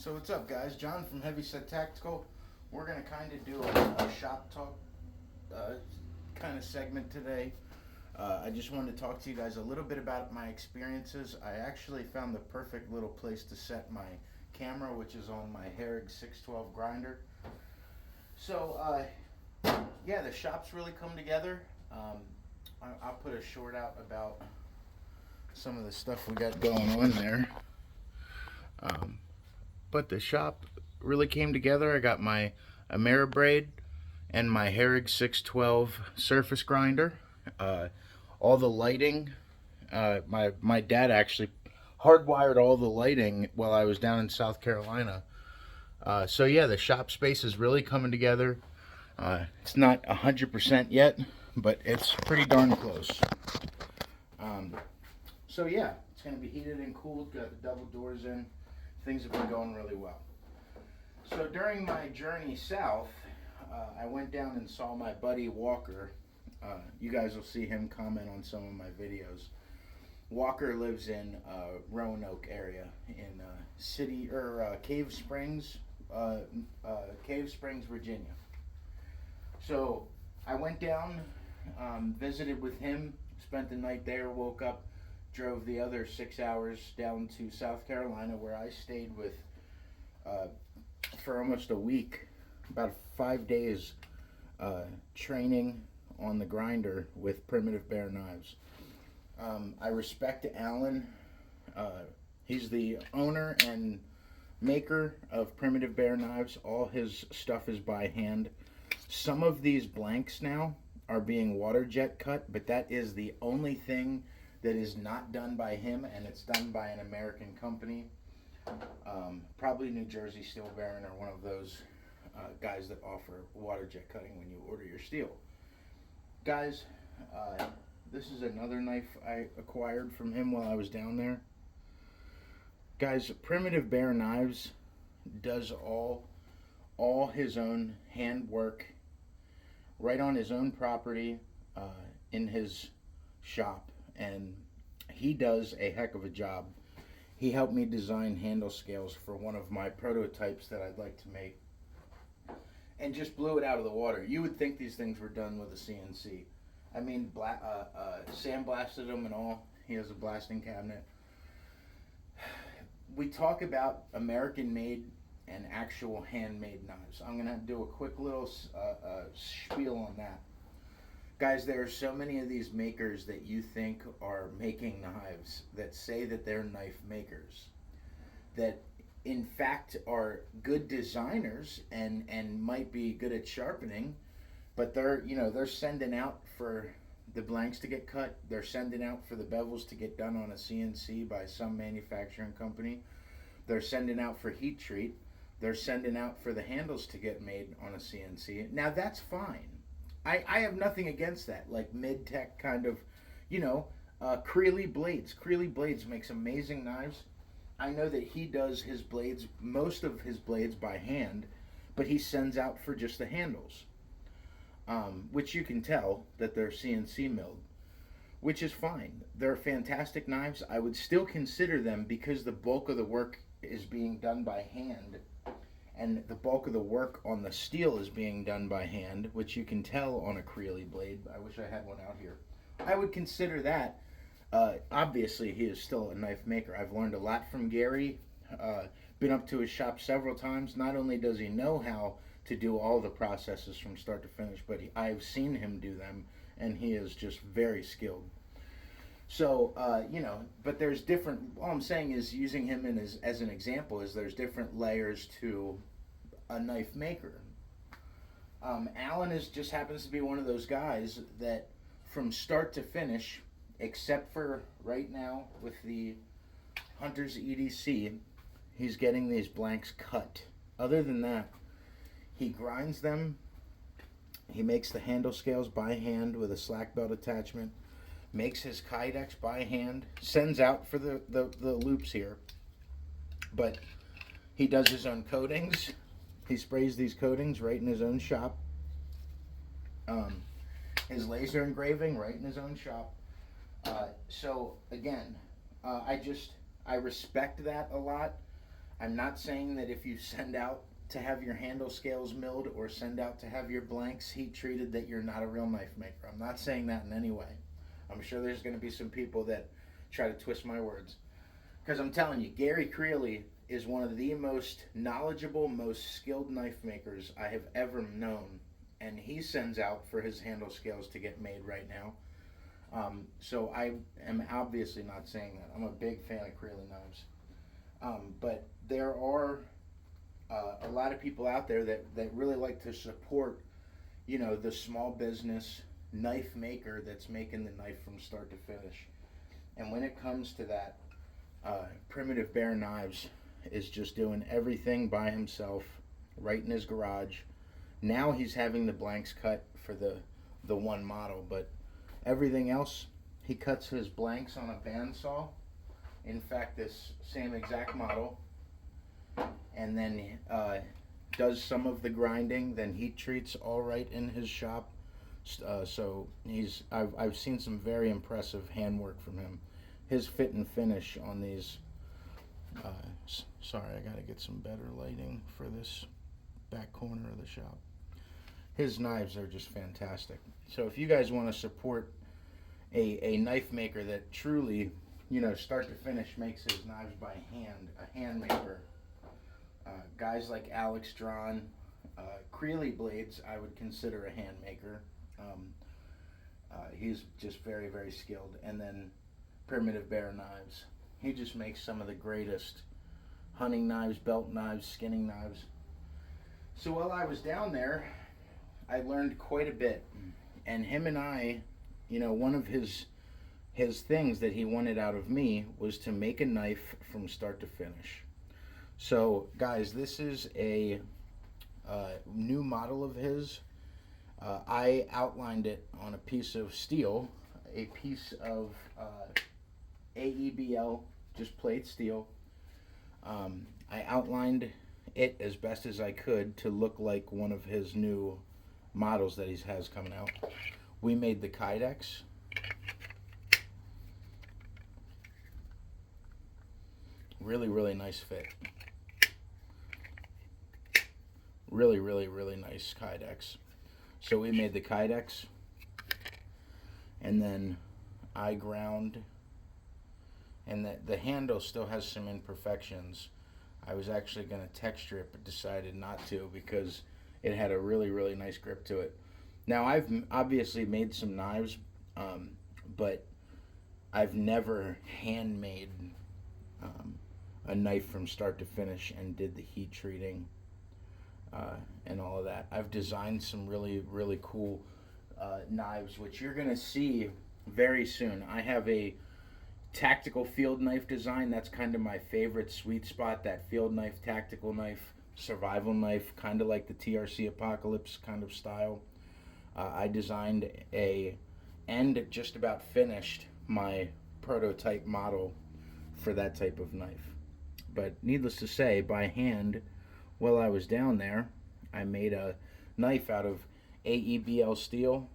So what's up, guys? John from Heavy Set Tactical. We're gonna kind of do a shop talk kind of segment today. I just wanted to talk to you guys a little bit about my experiences. I actually found the perfect little place to set my camera, which is on my Herrig 612 grinder. So yeah, the shop's really come together. I'll put a short out about some of the stuff we got going on there. But the shop really came together. I got my Ameribraid and my Herrig 612 surface grinder. All the lighting, my dad actually hardwired all the lighting while I was down in South Carolina. So yeah, the shop space is really coming together. It's not 100% yet, but it's pretty darn close. So yeah, it's going to be heated and cooled. Got the double doors in. Things have been going really well. So during my journey south, I went down and saw my buddy Walker. You guys will see him comment on some of my videos. Walker lives in Roanoke area in Cave Springs, Virginia. So I went down, visited with him, spent the night there, woke up, drove the other 6 hours down to South Carolina, where I stayed with for almost a week, about 5 days, training on the grinder with Primitive Bear knives. I respect Alan. He's the owner and maker of Primitive Bear knives. All his stuff is by hand. Some of these blanks now are being water jet cut, but that is the only thing that is not done by him, and it's done by an American company. Probably New Jersey Steel Baron, or one of those guys that offer water jet cutting when you order your steel. Guys, this is another knife I acquired from him while I was down there. Guys, Primitive Bear Knives does all his own handwork right on his own property in his shop, and he does a heck of a job. He helped me design handle scales for one of my prototypes that I'd like to make, and just blew it out of the water. You would think these things were done with a CNC. I mean, sandblasted them and all. He has a blasting cabinet. We talk about American-made and actual handmade knives. I'm going to do a quick little spiel on that. Guys, there are so many of these makers that you think are making knives that say that they're knife makers, that in fact are good designers and might be good at sharpening, but they're sending out for the blanks to get cut. They're sending out for the bevels to get done on a CNC by some manufacturing company. They're sending out for heat treat. They're sending out for the handles to get made on a CNC. Now that's fine. I have nothing against that, like mid-tech kind of, Creely Blades. Creely Blades makes amazing knives. I know that he does his blades, most of his blades by hand, but he sends out for just the handles, which you can tell that they're CNC milled, which is fine. They're fantastic knives. I would still consider them, because the bulk of the work is being done by hand, and the bulk of the work on the steel is being done by hand, which you can tell on a Creely blade. I wish I had one out here. I would consider that. Obviously, he is still a knife maker. I've learned a lot from Gary. Been up to his shop several times. Not only does he know how to do all the processes from start to finish, but I've seen him do them, and he is just very skilled. So, but there's different, all I'm saying is, using him as an example, is there's different layers to a knife maker. Alan just happens to be one of those guys that from start to finish, except for right now with the Hunter's EDC, he's getting these blanks cut. Other than that, he grinds them, he makes the handle scales by hand with a slack belt attachment, makes his kydex by hand, sends out for the loops here, but he does his own coatings. He sprays these coatings right in his own shop. His laser engraving right in his own shop. So again, I respect that a lot. I'm not saying that if you send out to have your handle scales milled or send out to have your blanks heat treated that you're not a real knife maker. I'm not saying that in any way. I'm sure there's going to be some people that try to twist my words. Because I'm telling you, Gary Creely is one of the most knowledgeable, most skilled knife makers I have ever known. And he sends out for his handle scales to get made right now. So I am obviously not saying that. I'm a big fan of Creely knives. But there are a lot of people out there that really like to support, you know, the small business knife maker that's making the knife from start to finish. And when it comes to that, Primitive Bear Knives is just doing everything by himself, right in his garage. Now he's having the blanks cut for the one model, but everything else, he cuts his blanks on a bandsaw. In fact, this same exact model, and then does some of the grinding, then heat treats all right in his shop. So I've seen some very impressive handwork from him. His fit and finish on these. Sorry, I gotta get some better lighting for this back corner of the shop. His knives are just fantastic. So if you guys want to support a knife maker that truly, you know, start to finish makes his knives by hand, a hand maker. Guys like Alex Drawn, Creely Blades, I would consider a hand maker. He's just very, very skilled. And then Primitive Bear Knives. He just makes some of the greatest hunting knives, belt knives, skinning knives. So while I was down there, I learned quite a bit. And him and I, you know, one of his things that he wanted out of me was to make a knife from start to finish. So guys, this is a new model of his. I outlined it on a piece of steel, a piece of AEBL, just plate steel. I outlined it as best as I could to look like one of his new models that he has coming out. We made the Kydex. Really, really nice fit. Really, really, really nice Kydex. So we made the Kydex, and then I ground, and the handle still has some imperfections. I was actually going to texture it, but decided not to because it had a really, really nice grip to it. Now, I've obviously made some knives, but I've never handmade a knife from start to finish and did the heat treating and all of that. I've designed some really, really cool knives, which you're going to see very soon. I have a tactical field knife design. That's kind of my favorite sweet spot, that field knife, tactical knife, survival knife, kind of like the TRC Apocalypse kind of style. I designed and just about finished my prototype model for that type of knife. But needless to say, by hand, while I was down there, I made a knife out of AEBL steel.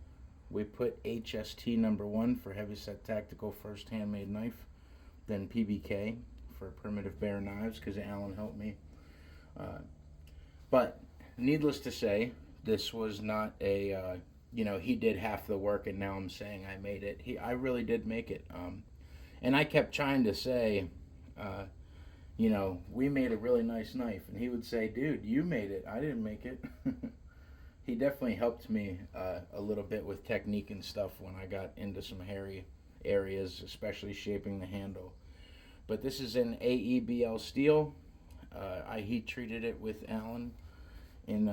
We put HST #1 for Heavyset Tactical First Handmade Knife, then PBK for Primitive Bear Knives because Alan helped me. But needless to say, this was not a, you know, he did half the work and now I'm saying I made it. I really did make it. And I kept trying to say, you know, we made a really nice knife. And he would say, dude, you made it. I didn't make it. He definitely helped me a little bit with technique and stuff when I got into some hairy areas, especially shaping the handle. But this is an AEBL steel. I heat treated it with Alan in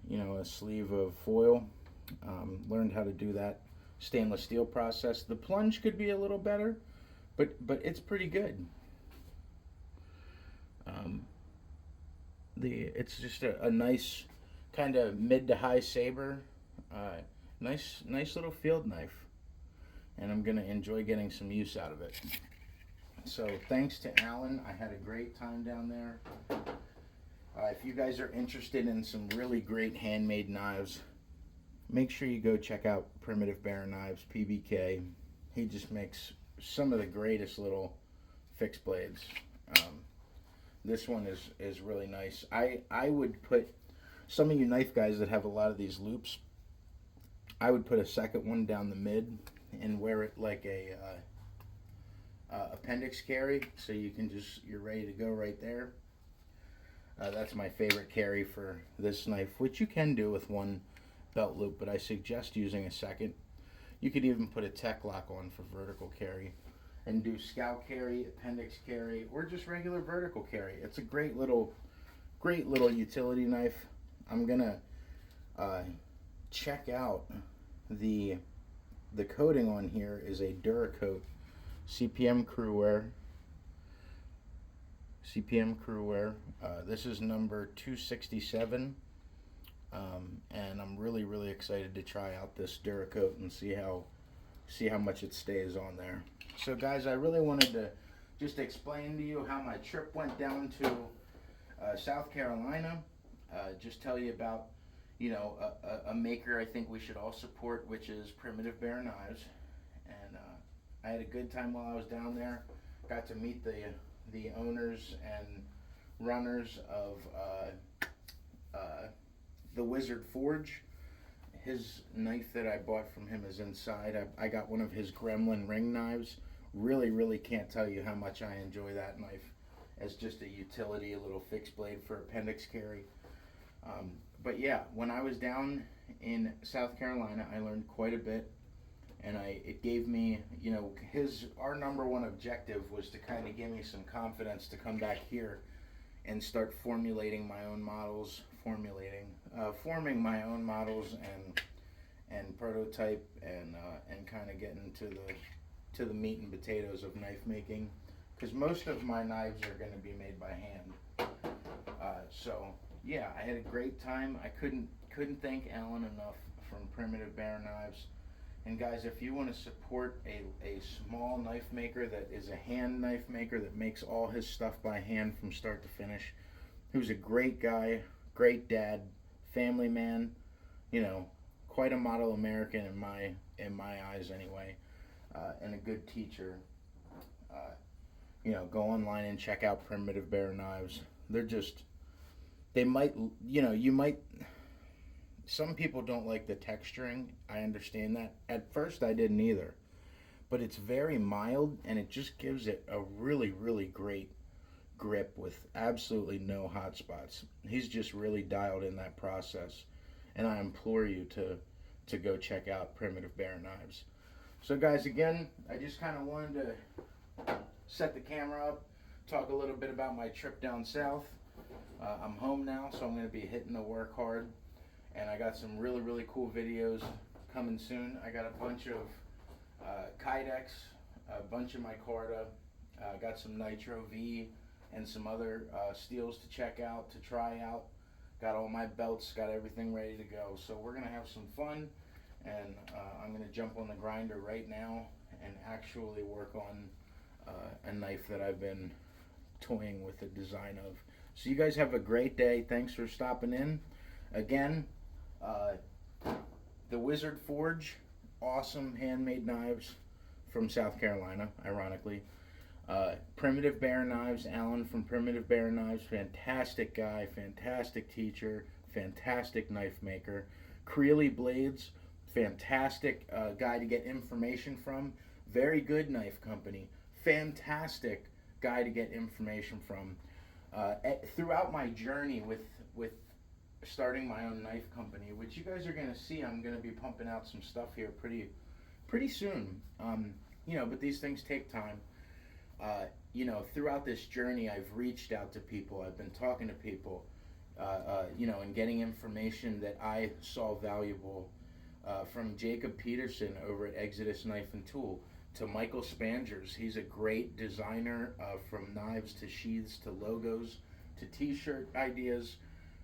you know, a sleeve of foil. Learned how to do that stainless steel process. The plunge could be a little better, but it's pretty good. It's just a nice kind of mid to high saber, nice little field knife, and I'm gonna enjoy getting some use out of it. So thanks to Alan, I had a great time down there. If you guys are interested in some really great handmade knives, make sure you go check out Primitive Bear Knives, PBK. He just makes some of the greatest little fixed blades. This one is really nice. I would put, some of you knife guys that have a lot of these loops, I would put a second one down the mid and wear it like a appendix carry, so you can just, you're ready to go right there. That's my favorite carry for this knife, which you can do with one belt loop, but I suggest using a second. You could even put a tech lock on for vertical carry and do scout carry, appendix carry, or just regular vertical carry. It's a great little utility knife. I'm gonna check out the coating on here is a Duracoat CPM Crewwear. This is number 267, and I'm really excited to try out this Duracoat and see how much it stays on there. So guys, I really wanted to just explain to you how my trip went down to South Carolina. Just tell you about, you know, a maker I think we should all support, which is Primitive Bear Knives. And I had a good time while I was down there. Got to meet the owners and runners of the Wizard Forge. His knife that I bought from him is inside. I got one of his Gremlin ring knives. Really can't tell you how much I enjoy that knife as just a utility, a little fixed blade for appendix carry. But yeah, when I was down in South Carolina, I learned quite a bit, and it gave me, you know, our number one objective was to kind of give me some confidence to come back here and start formulating my own models, forming my own models and prototype and kind of getting to the meat and potatoes of knife making, because most of my knives are going to be made by hand. So yeah, I had a great time. I couldn't thank Alan enough from Primitive Bear Knives. And guys, if you want to support a small knife maker that is a hand knife maker that makes all his stuff by hand from start to finish, who's a great guy, great dad, family man, you know, quite a model American in my eyes anyway, and a good teacher. You know, go online and check out Primitive Bear Knives. They might, you know, some people don't like the texturing. I understand that. At first I didn't either. But it's very mild, and it just gives it a really great grip with absolutely no hot spots. He's just really dialed in that process. And I implore you to go check out Primitive Bear Knives. So guys, again, I just kind of wanted to set the camera up, talk a little bit about my trip down south. I'm home now, so I'm going to be hitting the work hard. And I got some really cool videos coming soon. I got a bunch of Kydex, a bunch of micarta, got some Nitro V, and some other steels to check out, to try out. Got all my belts, got everything ready to go. So we're going to have some fun, and I'm going to jump on the grinder right now and actually work on a knife that I've been toying with the design of. So you guys have a great day. Thanks for stopping in. Again, the Wizard Forge, awesome handmade knives from South Carolina, ironically. Primitive Bear Knives, Alan from Primitive Bear Knives, fantastic guy, fantastic teacher, fantastic knife maker. Creely Blades, fantastic guy to get information from. Very good knife company, fantastic guy to get information from. Throughout my journey with starting my own knife company, which you guys are going to see, I'm going to be pumping out some stuff here pretty soon. You know, but these things take time. You know, throughout this journey, I've reached out to people. I've been talking to people, you know, and getting information that I saw valuable, from Jacob Peterson over at Exodus Knife and Tool to Michael Spangers. He's a great designer, from knives to sheaths to logos to t-shirt ideas.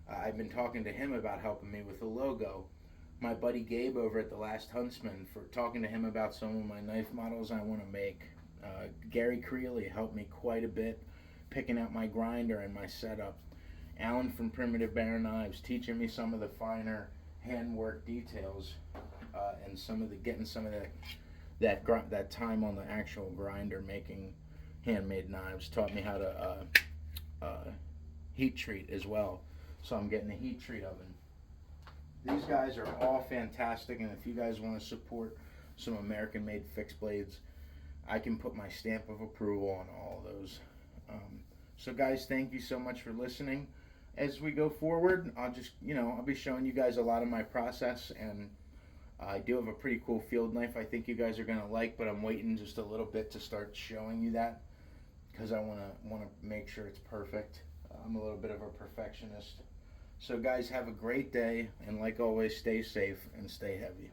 I've been talking to him about helping me with the logo. My buddy Gabe over at The Last Huntsman, for talking to him about some of my knife models I want to make. Gary Creely helped me quite a bit picking out my grinder and my setup. Alan from Primitive Bear Knives teaching me some of the finer handwork details, and getting some of that time on the actual grinder making handmade knives. Taught me how to heat treat as well. So I'm getting a heat treat oven. These guys are all fantastic, and if you guys want to support some American-made fixed blades, I can put my stamp of approval on all of those. So guys, thank you so much for listening. As we go forward, I'll be showing you guys a lot of my process, and I do have a pretty cool field knife I think you guys are gonna like, but I'm waiting just a little bit to start showing you that because I wanna make sure it's perfect. I'm a little bit of a perfectionist. So guys, have a great day, and like always, stay safe and stay heavy.